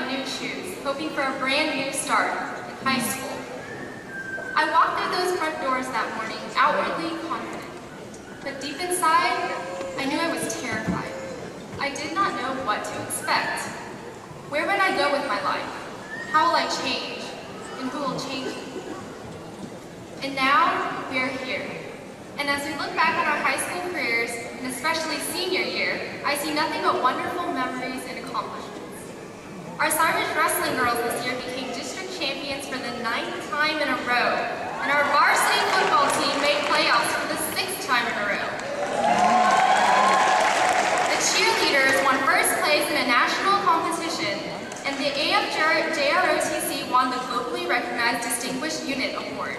new shoes, hoping for a brand new start in high school. I walked through those front doors that morning, outwardly confident. But deep inside, I knew I was terrified. I did not know what to expect. Where would I go with my life? How will I change? And who will change me? And now, we are here. And as we look back on our high school careers, and especially senior year, I see nothing but wonderful memories and accomplishments. Our Cyrus wrestling girls this year became district champions for the 9th time in a row, and our varsity football team made playoffs for the 6th time in a row. The cheerleaders won first place in a national competition, and the AFJROTC won the globally recognized Distinguished Unit Award.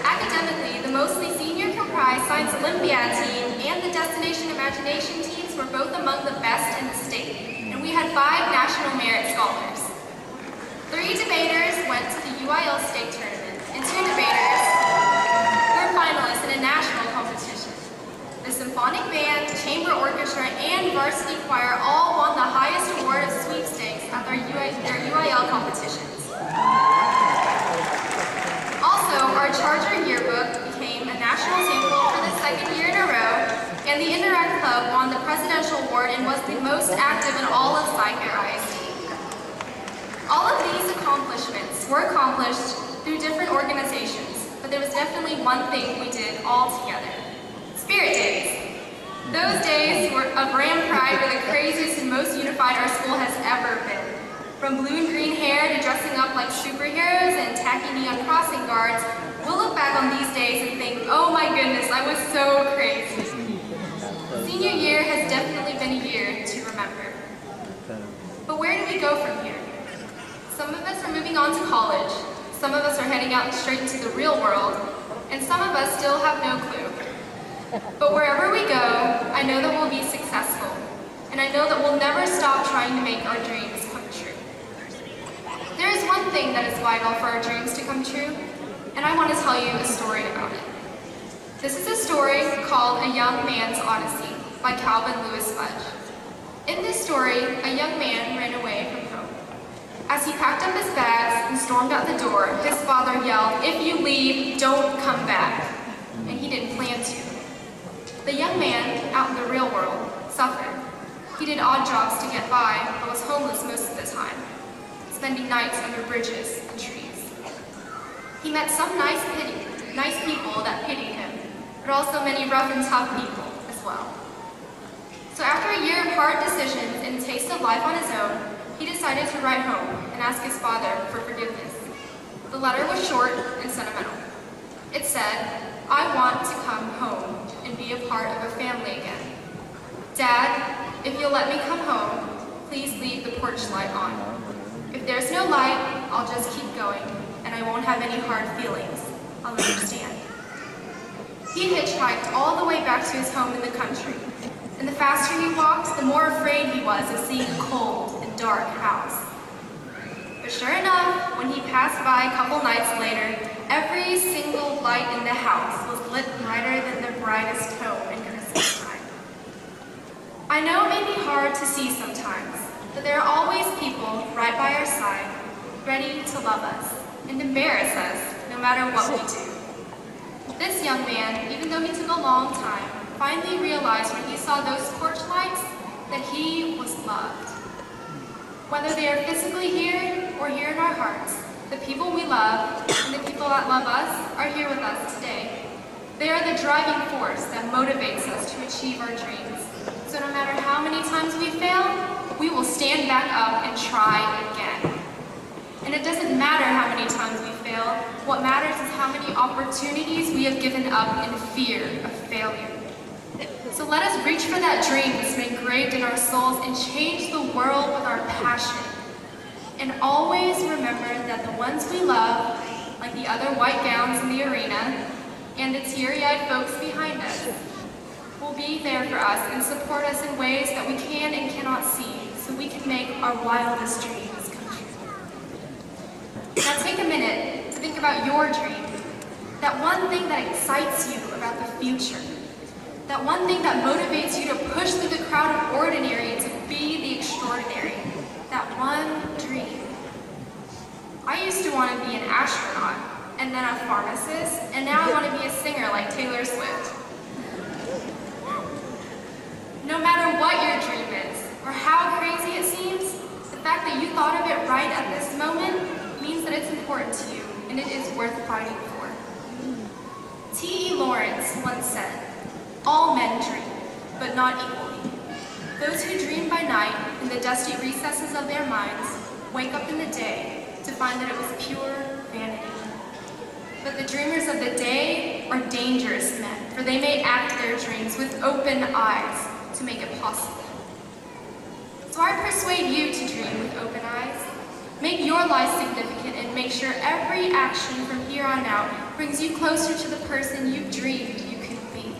Academically, the mostly senior comprised Science Olympiad team and the Destination Imagination teams were both among the best in the state, and we had 5 National Merit Scholars. 3 debaters went to the UIL state tournament, and 2 debaters were finalists in a national competition. The symphonic band, chamber orchestra, and varsity choir all won the highest award of sweepstakes at their UIL competitions. Also, our Charger yearbook became a national sample for the 2nd year in a row, and the Interact Club won the Presidential Award and was the most active in all of Cy-Fair ISD. All of these accomplishments were accomplished through different organizations, but there was definitely one thing we did all together. Spirit Days. Those days were of Ram Pride were the craziest and most unified our school has ever been. From blue and green hair to dressing up like superheroes and tacky neon crossing guards, we'll look back on these days and think, oh my goodness, I was so crazy. Senior year has definitely been a year to remember. But where do we go from here? Some of us are moving on to college, some of us are heading out straight into the real world, and some of us still have no clue. But wherever we go, I know that we'll be successful, and I know that we'll never stop trying to make our dreams come true. There is one thing that is vital for our dreams to come true, and I want to tell you a story about it. This is a story called A Young Man's Odyssey by Calvin Lewis Fudge. In this story, a young man ran away from home. As he packed up his bags and stormed out the door, his father yelled, "If you leave, don't come back." And he didn't plan to. The young man, out in the real world, suffered. He did odd jobs to get by, but was homeless most of the time, spending nights under bridges and trees. He met some nice people that pitied him, but also many rough and tough people as well. So after a year of hard decisions and a taste of life on his own, he decided to write home and ask his father for forgiveness. The letter was short and sentimental. It said, "I want to come home and be a part of a family again. Dad, if you'll let me come home, please leave the porch light on. If there's no light, I'll just keep going, and I won't have any hard feelings. I'll understand." He hitchhiked all the way back to his home in the country, and the faster he walked, the more afraid he was of seeing a cold and dark house. But sure enough, when he passed by a couple nights later, every single light in the house was lit brighter than the brightest home in Christmas time. I know it may be hard to see sometimes, but there are always people right by our side, ready to love us and embarrass us no matter what we do. This young man, even though he took a long time, finally realized when he saw those porch lights that he was loved. Whether they are physically here or here in our hearts, the people we love and the people that love us are here with us today. They are the driving force that motivates us to achieve our dreams. So no matter how many times we fail, we will stand back up and try again. And it doesn't matter how many times we fail. What matters is how many opportunities we have given up in fear of failure. So let us reach for that dream that's been engraved in our souls and change the world with our passion. And always remember that the ones we love, like the other white gowns in the arena, and the teary-eyed folks behind us, will be there for us and support us in ways that we can and cannot see, so we can make our wildest dreams come true. Now take a minute to think about your dream, that one thing that excites you about the future, that one thing that motivates you to push through the crowd of ordinary to be the want to be an astronaut, and then a pharmacist, and now I want to be a singer like Taylor Swift. No matter what your dream is, or how crazy it seems, the fact that you thought of it right at this moment means that it's important to you, and it is worth fighting for. T.E. Lawrence once said, "All men dream, but not equally. Those who dream by night in the dusty recesses of their minds wake up in the day to find that it was pure vanity. But the dreamers of the day are dangerous men, for they may act their dreams with open eyes to make it possible." So I persuade you to dream with open eyes. Make your life significant and make sure every action from here on out brings you closer to the person you dreamed you could be.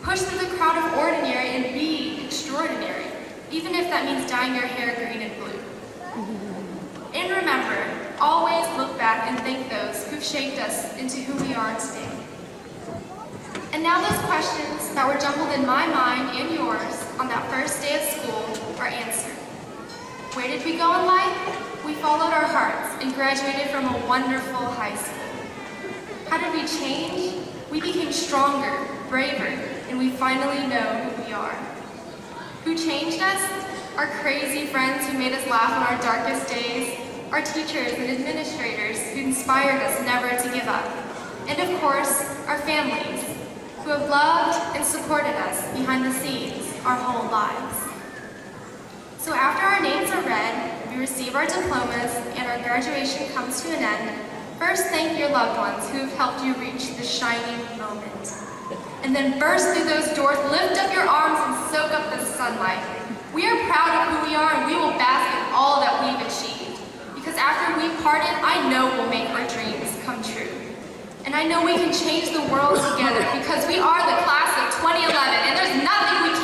Push through the crowd of ordinary and be extraordinary, even if that means dyeing your hair green and blue. And remember, always look back and thank those who've shaped us into who we are today. And now those questions that were jumbled in my mind and yours on that first day of school are answered. Where did we go in life? We followed our hearts and graduated from a wonderful high school. How did we change? We became stronger, braver, and we finally know who we are. Who changed us? Our crazy friends who made us laugh on our darkest days, our teachers and administrators who inspired us never to give up, and of course, our families, who have loved and supported us behind the scenes our whole lives. So after our names are read, we receive our diplomas, and our graduation comes to an end, first thank your loved ones who have helped you reach this shining moment. And then burst through those doors, lift up your arms, and soak up the sunlight. We are proud of who we are, and we will bask in all that we've achieved. Because after we parted, I know we'll make our dreams come true. And I know we can change the world together because we are the class of 2011, and there's nothing we